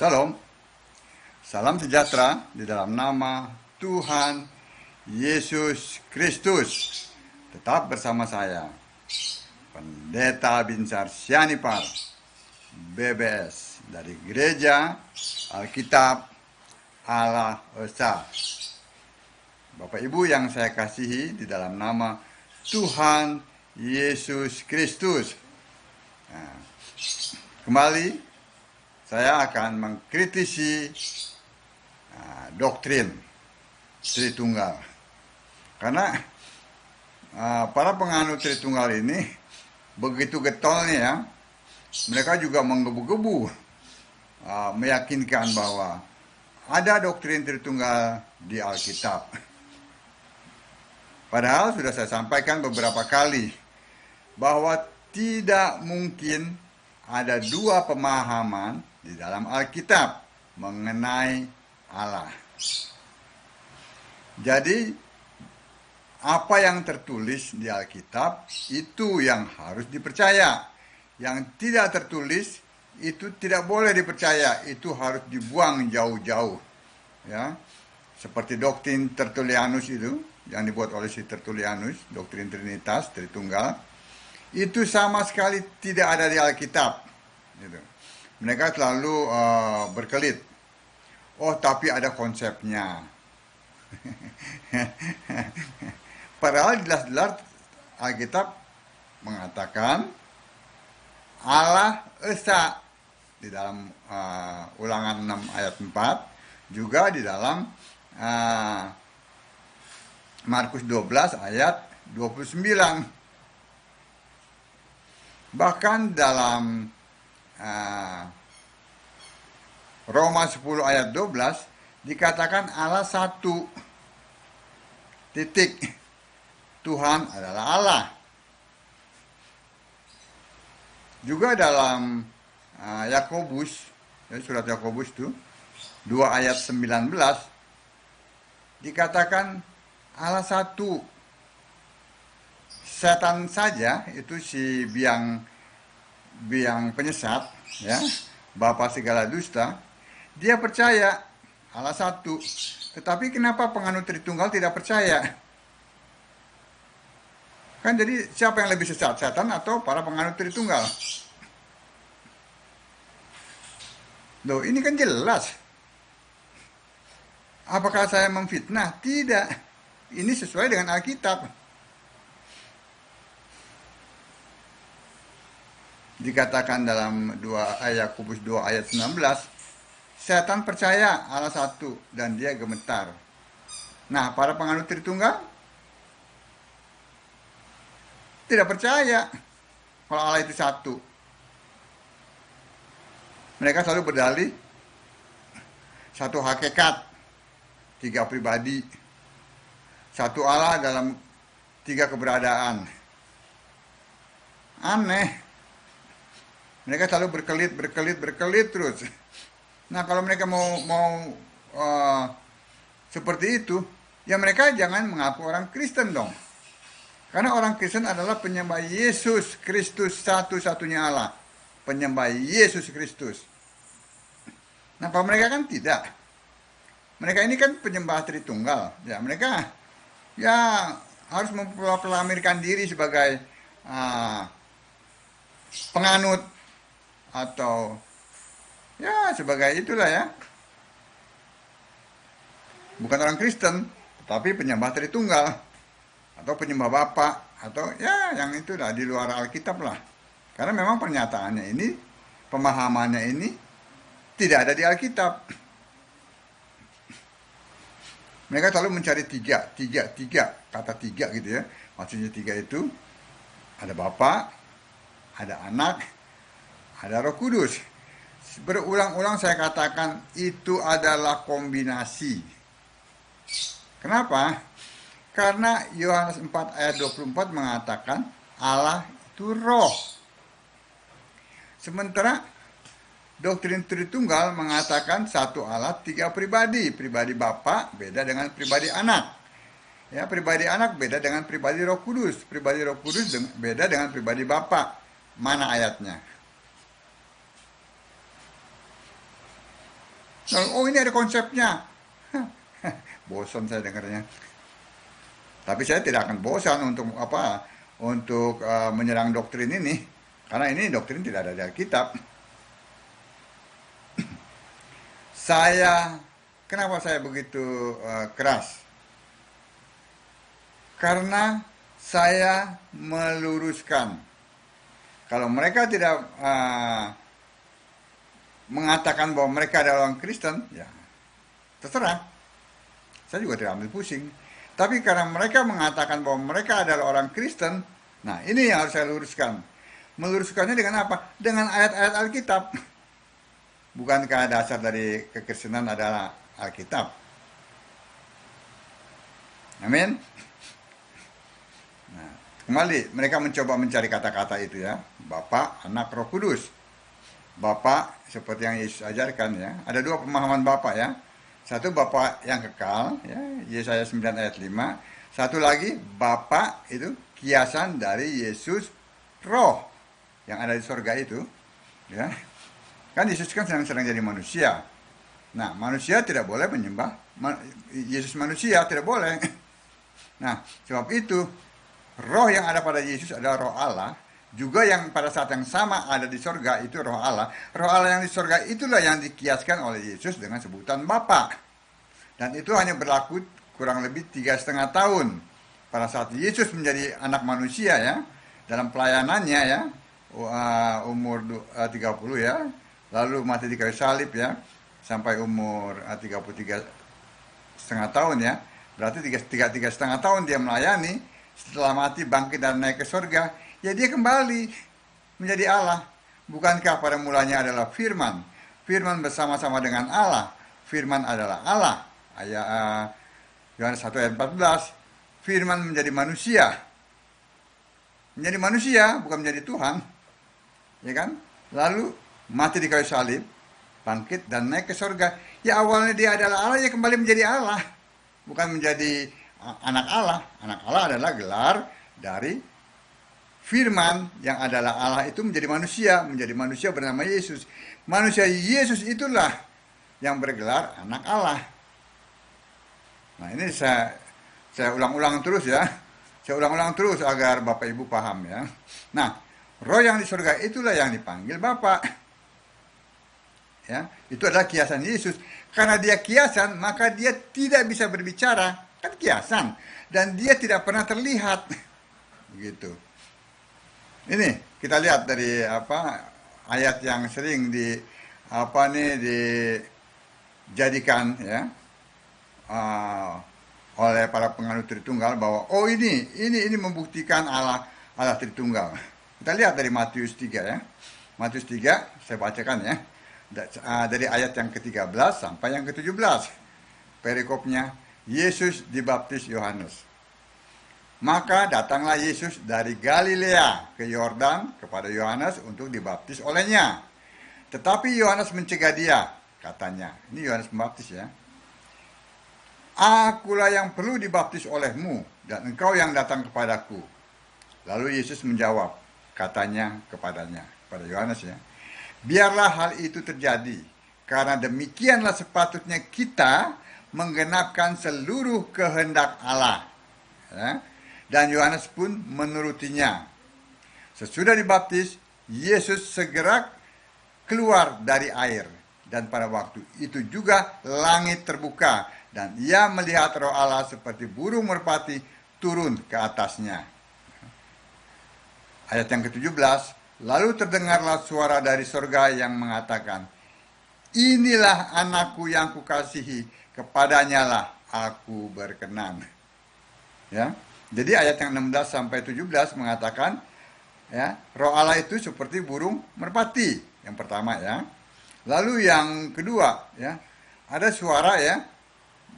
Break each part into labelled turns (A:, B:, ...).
A: Shalom, salam sejahtera di dalam nama Tuhan Yesus Kristus. Tetap bersama saya, Pendeta Binsar Sianipar, BBS, dari Gereja Alkitab Allah Esa. Bapak Ibu yang saya kasihi di dalam nama Tuhan Yesus Kristus. Nah, kembali saya akan mengkritisi doktrin Tritunggal. Karena para penganut Tritunggal ini begitu getolnya ya, mereka juga menggebu-gebu meyakinkan bahwa ada doktrin Tritunggal di Alkitab. Padahal sudah saya sampaikan beberapa kali bahwa tidak mungkin ada dua pemahaman di dalam Alkitab mengenai Allah. Jadi apa yang tertulis di Alkitab itu yang harus dipercaya. Yang tidak tertulis itu tidak boleh dipercaya, itu harus dibuang jauh-jauh. Ya. Seperti doktrin Tertullianus itu yang dibuat oleh si Tertullianus, doktrin Trinitas, Tritunggal, itu sama sekali tidak ada di Alkitab. Gitu. Mereka selalu berkelit. Oh, tapi ada konsepnya. Padahal jelas-jelas Alkitab mengatakan Allah Esa di dalam Ulangan 6 ayat 4, juga di dalam Markus 12 ayat 29. Bahkan dalam Roma 10 ayat 12 dikatakan Allah satu, titik. Tuhan adalah Allah. Juga dalam Yakobus, surat Yakobus itu 2 ayat 19 dikatakan Allah satu. Setan saja itu si biang penyesat, ya, bapa segala dusta, dia percaya Allah satu. Tetapi kenapa penganut Tritunggal tidak percaya? Kan jadi siapa yang lebih sesat, setan atau para penganut Tritunggal? Loh, ini kan jelas. Apakah saya memfitnah? Tidak. Ini sesuai dengan Alkitab. Dikatakan dalam Yakobus 2 ayat 19, setan percaya Allah satu dan dia gemetar. Nah, para penganut Tritunggal tidak percaya kalau Allah itu satu. Mereka selalu berdalih satu hakikat, tiga pribadi, satu Allah dalam tiga keberadaan. Aneh. Mereka selalu berkelit terus. Nah, kalau mereka mau seperti itu, ya mereka jangan mengaku orang Kristen dong. Karena orang Kristen adalah penyembah Yesus Kristus, satu-satunya Allah. Penyembah Yesus Kristus. Nah, kalau mereka kan tidak. Mereka ini kan penyembah Tritunggal. Ya, mereka ya harus memproklamirkan diri sebagai penganut atau ya sebagai itulah ya, bukan orang Kristen tapi penyembah Tritunggal atau penyembah Bapa atau ya yang itulah di luar Alkitab lah, karena memang pernyataannya ini, pemahamannya ini tidak ada di Alkitab. Mereka selalu mencari tiga, kata tiga gitu ya, maksudnya tiga itu ada Bapa, ada Anak, ada Roh Kudus. Berulang-ulang saya katakan itu adalah kombinasi. Kenapa? Karena Yohanes 4 ayat 24 mengatakan Allah itu roh. Sementara doktrin Tritunggal mengatakan satu Allah, tiga pribadi. Pribadi Bapa beda dengan pribadi Anak. Ya, pribadi Anak beda dengan pribadi Roh Kudus. Pribadi Roh Kudus beda dengan pribadi Bapa. Mana ayatnya? Oh, ini ada konsepnya. Bosan saya dengarnya. Tapi saya tidak akan bosan untuk apa? Untuk menyerang doktrin ini, karena ini doktrin tidak ada di Alkitab. Kenapa saya begitu keras? Karena saya meluruskan. Kalau mereka tidak mengatakan bahwa mereka adalah orang Kristen, ya terserah. Saya juga tidak ambil pusing. Tapi karena mereka mengatakan bahwa mereka adalah orang Kristen, nah ini yang harus saya luruskan. Meluruskannya dengan apa? Dengan ayat-ayat Alkitab. Bukankah dasar dari kekristenan adalah Alkitab? Amin. Nah, kembali, mereka mencoba mencari kata-kata itu ya. Bapa, Anak, Roh Kudus. Bapa, seperti yang Yesus ajarkan ya. Ada dua pemahaman Bapa ya. Satu Bapa yang kekal, ya, Yesaya 9 ayat 5. Satu lagi, Bapa itu kiasan dari Yesus Roh yang ada di sorga itu. Ya. Kan Yesus kan sedang jadi manusia. Nah, manusia tidak boleh menyembah Yesus manusia, tidak boleh. Nah, sebab itu roh yang ada pada Yesus adalah roh Allah, juga yang pada saat yang sama ada di sorga itu roh Allah. Roh Allah yang di sorga itulah yang dikiaskan oleh Yesus dengan sebutan Bapa. Dan itu hanya berlaku kurang lebih 3,5 tahun pada saat Yesus menjadi anak manusia ya, dalam pelayanannya ya, umur 30 ya, lalu mati di kayu salib ya, sampai umur 33,5 tahun ya. Berarti 3,5 tahun dia melayani. Setelah mati, bangkit dan naik ke surga, ya dia kembali menjadi Allah. Bukankah pada mulanya adalah firman? Firman bersama-sama dengan Allah. Firman adalah Allah. Ayat Yohanes 1 ayat 14. Firman menjadi manusia. Menjadi manusia, bukan menjadi Tuhan. Ya kan? Lalu mati di kayu salib, bangkit dan naik ke surga. Ya awalnya dia adalah Allah, ya kembali menjadi Allah. Bukan menjadi anak Allah. Anak Allah adalah gelar dari firman yang adalah Allah itu menjadi manusia bernama Yesus. Manusia Yesus itulah yang bergelar anak Allah. Nah ini saya ulang-ulang terus ya. Saya ulang-ulang terus agar Bapak Ibu paham ya. Nah, roh yang di surga itulah yang dipanggil Bapak. Ya, itu adalah kiasan Yesus. Karena dia kiasan, maka dia tidak bisa berbicara, kan kiasan, dan dia tidak pernah terlihat. Begitu. Ini kita lihat dari ayat yang sering dijadikan ya oleh para penganut Tritunggal bahwa ini membuktikan Allah Tritunggal. Kita lihat dari Matius 3 ya. Matius 3 saya bacakan ya. Dari ayat yang ke-13 sampai yang ke-17. Perikopnya, Yesus dibaptis Yohanes. Maka datanglah Yesus dari Galilea ke Yordan kepada Yohanes untuk dibaptis olehnya. Tetapi Yohanes mencegah dia, katanya. Ini Yohanes Pembaptis ya. Akulah yang perlu dibaptis olehmu, dan engkau yang datang kepadaku. Lalu Yesus menjawab, katanya kepadanya, pada Yohanes ya. Biarlah hal itu terjadi, karena demikianlah sepatutnya kita menggenapkan seluruh kehendak Allah. Ya. Dan Yohanes pun menurutinya. Sesudah dibaptis, Yesus segera keluar dari air. Dan pada waktu itu juga langit terbuka, dan ia melihat roh Allah seperti burung merpati turun ke atasnya. Ayat yang ke-17, lalu terdengarlah suara dari surga yang mengatakan, inilah anakku yang kukasihi, kepadanya lah aku berkenan. Ya, jadi ayat yang 16 sampai 17 mengatakan, ya, roh Allah itu seperti burung merpati. Yang pertama ya. Lalu yang kedua ya, ada suara ya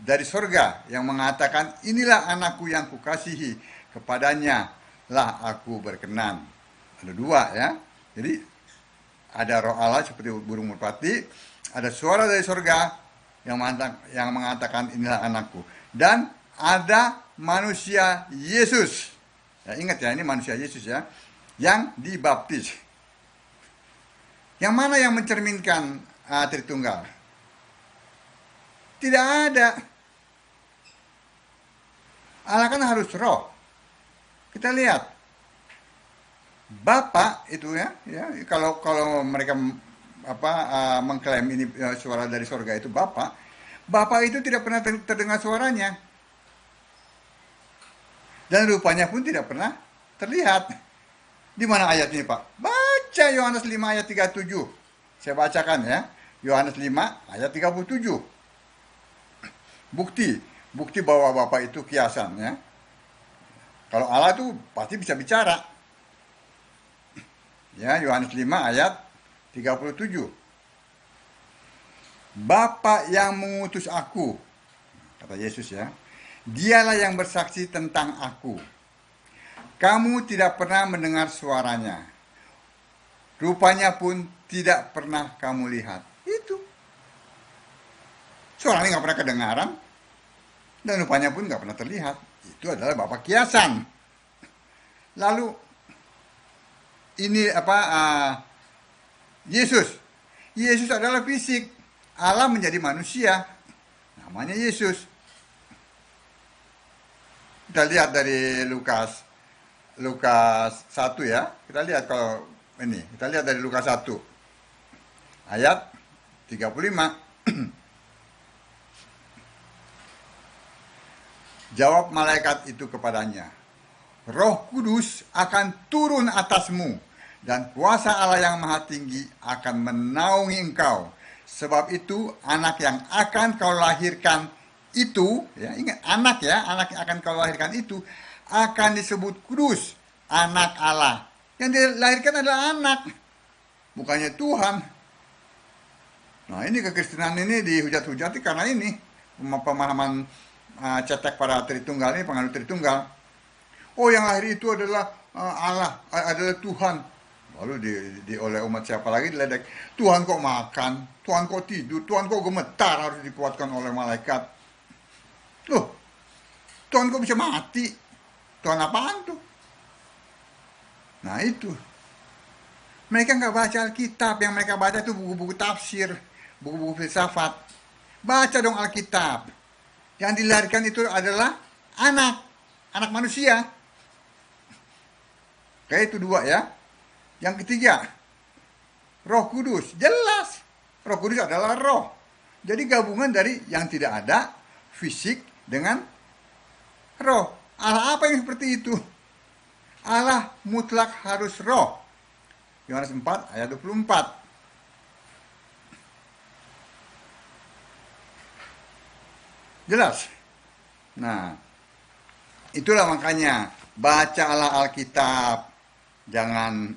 A: dari surga yang mengatakan, inilah anakku yang kukasihi, kepadanya lah aku berkenan. Ada dua ya. Jadi ada roh Allah seperti burung merpati, ada suara dari surga yang mengatakan inilah anakku, dan ada manusia Yesus. Ya, ingat ya, ini manusia Yesus ya, yang dibaptis. Yang mana yang mencerminkan Tritunggal? Tidak ada. Allah kan harus roh. Kita lihat Bapa itu ya, kalau mereka mengklaim ini suara dari sorga itu Bapa, Bapa itu tidak pernah terdengar suaranya dan rupanya pun tidak pernah terlihat. Di mana ayat ini, Pak? Baca Yohanes 5 ayat 37. Saya bacakan ya. Yohanes 5 ayat 37. Bukti bahwa Bapa itu kiasan ya. Kalau Allah itu pasti bisa bicara. Ya, Yohanes 5 ayat 37. Bapa yang mengutus aku, kata Yesus ya, dialah yang bersaksi tentang aku. Kamu tidak pernah mendengar suaranya. Rupanya pun tidak pernah kamu lihat. Itu. Suaranya nggak pernah kedengaran. Dan rupanya pun nggak pernah terlihat. Itu adalah Bapa kiasan. Lalu ini Yesus. Yesus adalah fisik. Allah menjadi manusia. Namanya Yesus. Kita lihat dari Lukas 1 ya. Kita lihat kalau ini. Kita lihat dari Lukas 1. Ayat 35. Jawab malaikat itu kepadanya, Roh Kudus akan turun atasmu, dan kuasa Allah yang Maha Tinggi akan menaungi engkau. Sebab itu anak yang akan kau lahirkan itu, ya ingat anak ya, anak yang akan kau lahirkan itu akan disebut kudus, anak Allah. Yang dilahirkan adalah anak, bukannya Tuhan. Nah ini kekristenan ini dihujat-hujati karena ini pemahaman cetek para Tritunggal ini, penganut Tritunggal. Oh yang lahir itu adalah Allah, adalah Tuhan. Lalu oleh umat siapa lagi diledek. Tuhan kok makan, Tuhan kok tidur, Tuhan kok gemetar, harus dikuatkan oleh malaikat. Loh, Tuhan kok bisa mati? Tuhan apaan tuh? Nah itu. Mereka nggak baca Alkitab, yang mereka baca itu buku-buku tafsir, buku-buku filsafat. Baca dong Alkitab. Yang dilahirkan itu adalah anak manusia. Kayak itu dua ya. Yang ketiga, Roh Kudus. Jelas, Roh Kudus adalah roh. Jadi gabungan dari yang tidak ada, fisik dengan roh. Allah apa yang seperti itu? Allah mutlak harus roh. Yohanes 4 ayat 24. Jelas. Nah, itulah makanya bacalah Alkitab. Jangan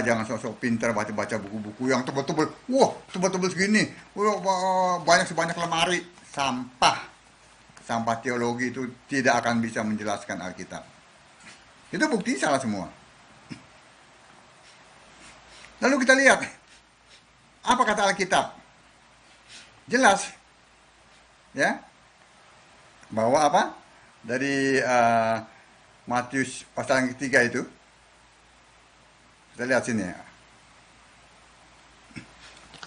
A: jangan sok-sok pintar baca-baca buku-buku yang tebal-tebal. Wah, tebal-tebal segini. Wah, banyak lemari. Sampah teologi itu tidak akan bisa menjelaskan Alkitab. Itu bukti salah semua. Lalu kita lihat apa kata Alkitab. Jelas. Ya, bahwa apa dari Matius pasal yang ketiga itu, kita lihat sini ya,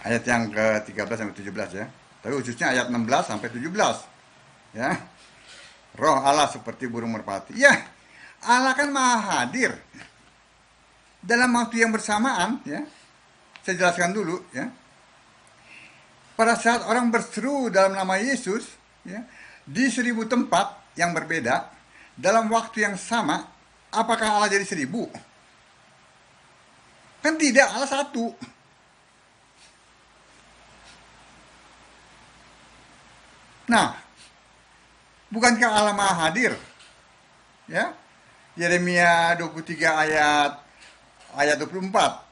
A: ayat yang ke-13 sampai 17 ya, tapi khususnya ayat 16 sampai 17 ya. Roh Allah seperti burung merpati. Ya, Allah kan maha hadir dalam waktu yang bersamaan ya. Saya jelaskan dulu ya. Pada saat orang berseru dalam nama Yesus, ya, di 1000 tempat yang berbeda, dalam waktu yang sama, apakah Allah jadi 1000? Kan tidak, Allah satu. Nah, bukankah Allah maha hadir? Ya, Yeremia 23 ayat 24.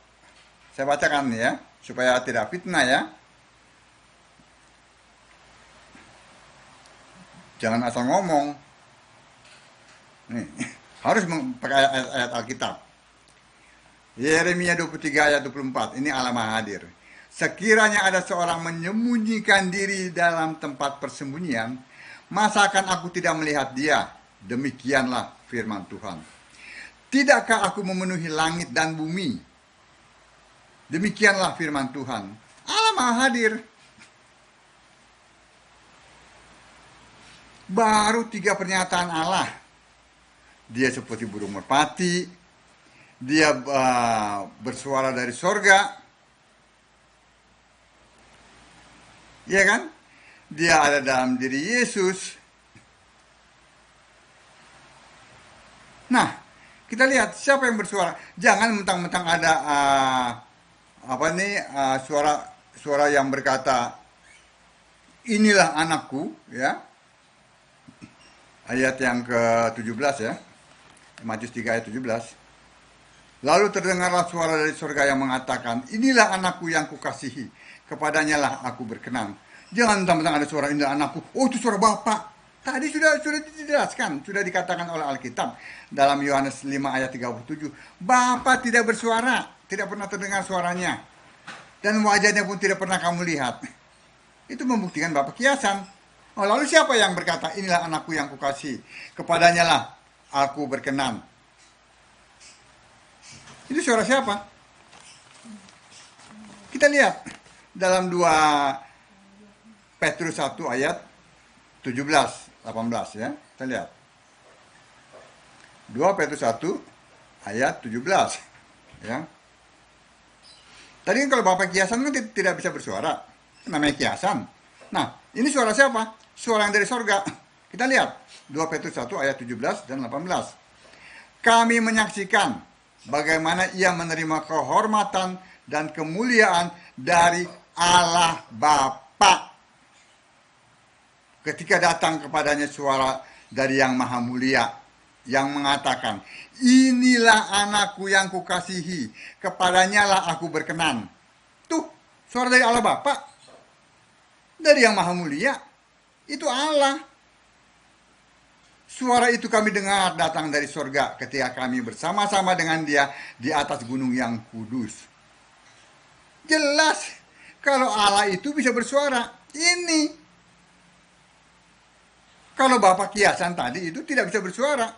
A: Saya bacakan ya, supaya tidak fitnah ya. Jangan asal ngomong. Nih, harus pakai ayat Alkitab. Yeremia 23 ayat 24. Ini Allah Maha Hadir. Sekiranya ada seorang menyembunyikan diri dalam tempat persembunyian, masa akan aku tidak melihat dia? Demikianlah firman Tuhan. Tidakkah aku memenuhi langit dan bumi? Demikianlah firman Tuhan. Allah Maha Hadir. baru 3 pernyataan Allah. Dia seperti burung merpati, dia bersuara dari sorga, ya kan? Dia ada dalam diri Yesus. Nah, kita lihat siapa yang bersuara. Jangan mentang-mentang ada suara yang berkata, inilah anakku, ya. Ayat yang ke-17 ya. Matius 3 ayat 17. Lalu terdengarlah suara dari surga yang mengatakan, inilah anakku yang kukasihi, kepadanya lah aku berkenan. Jangan mentang-mentang ada suara inilah anakku, oh itu suara Bapa. Tadi sudah dijelaskan, sudah dikatakan oleh Alkitab dalam Yohanes 5 ayat 37, Bapa tidak bersuara, tidak pernah terdengar suaranya, dan wajahnya pun tidak pernah kamu lihat. Itu membuktikan Bapa kiasan. Oh, lalu siapa yang berkata, inilah anakku yang kukasihi, kepadanya lah aku berkenan? Itu suara siapa? Kita lihat dalam 2 Petrus 1 ayat 17, 18 ya. Kita lihat. 2 Petrus 1 ayat 17 ya. Tadi kan kalau Bapak kiasan kan tidak bisa bersuara. Namanya kiasan. Nah, ini suara siapa? Suara yang dari sorga. Kita lihat 2 Petrus 1 ayat 17 dan 18. Kami menyaksikan bagaimana ia menerima kehormatan dan kemuliaan dari Allah Bapa ketika datang kepadanya suara dari yang maha mulia yang mengatakan, inilah anakku yang kukasihi, kepadanya lah aku berkenan. Tuh, suara dari Allah Bapa, dari yang maha mulia, itu Allah. Suara itu kami dengar datang dari surga ketika kami bersama-sama dengan dia di atas gunung yang kudus. Jelas, kalau Allah itu bisa bersuara, ini. Kalau Bapak kiasan tadi itu tidak bisa bersuara.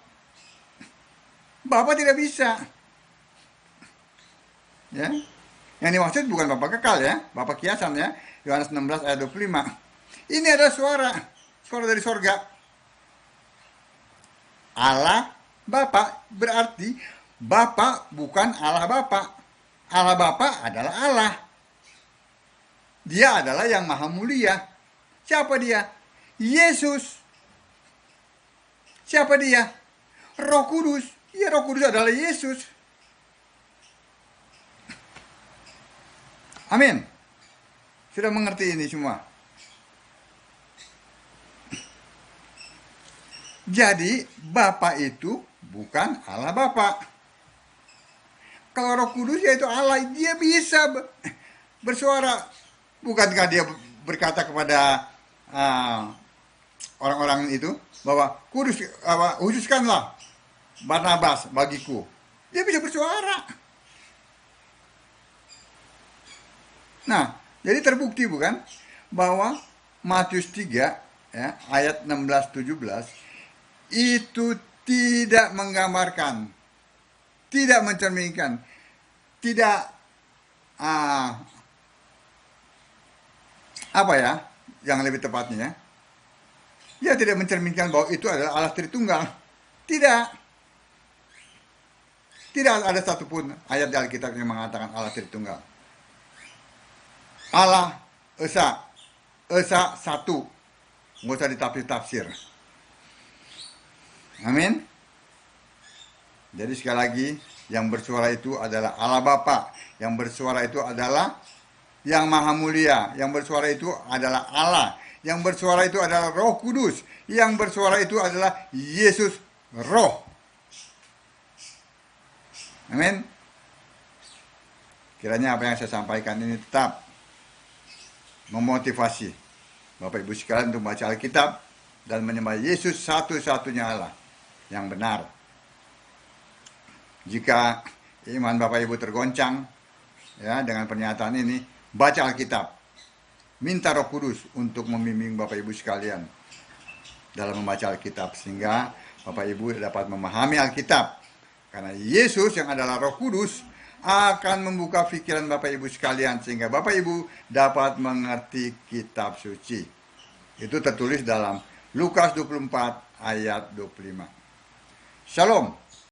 A: Bapak tidak bisa. Ya. Yang dimaksud bukan Bapak kekal ya, Bapak kiasan ya. Yohanes 16 ayat 25. Ini adalah suara dari sorga. Allah Bapa berarti Bapa bukan Allah Bapa. Allah Bapa adalah Allah. Dia adalah yang maha mulia. Siapa dia? Yesus. Siapa dia? Roh Kudus. Ya, Roh Kudus adalah Yesus. Amin. Sudah mengerti ini semua? Jadi, Bapa itu bukan Allah Bapa. Kalau Roh Kudus yaitu Allah, dia bisa bersuara. Bukankah dia berkata kepada orang-orang itu bahwa khususkanlah Barnabas bagiku. Dia bisa bersuara. Nah, jadi terbukti bukan bahwa Matius 3 ya, ayat 16-17 itu tidak menggambarkan, tidak mencerminkan, tidak apa ya yang lebih tepatnya, dia tidak mencerminkan bahwa itu adalah Allah Tritunggal. Tidak ada satupun ayat di Alkitab yang mengatakan Allah Tritunggal. Allah Esa satu, nggak usah ditafsir-tafsir. Amin. Jadi sekali lagi, yang bersuara itu adalah Allah Bapa, yang bersuara itu adalah yang maha mulia, yang bersuara itu adalah Allah, yang bersuara itu adalah Roh Kudus, yang bersuara itu adalah Yesus Roh. Amin. Kiranya apa yang saya sampaikan ini tetap memotivasi Bapak Ibu sekalian untuk baca Alkitab dan menyembah Yesus satu-satunya Allah yang benar. Jika iman Bapak Ibu tergoncang ya dengan pernyataan ini, baca Alkitab. Minta Roh Kudus untuk membimbing Bapak Ibu sekalian dalam membaca Alkitab sehingga Bapak Ibu dapat memahami Alkitab. Karena Yesus yang adalah Roh Kudus akan membuka pikiran Bapak Ibu sekalian sehingga Bapak Ibu dapat mengerti kitab suci. Itu tertulis dalam Lukas 24 ayat 25. Shalom.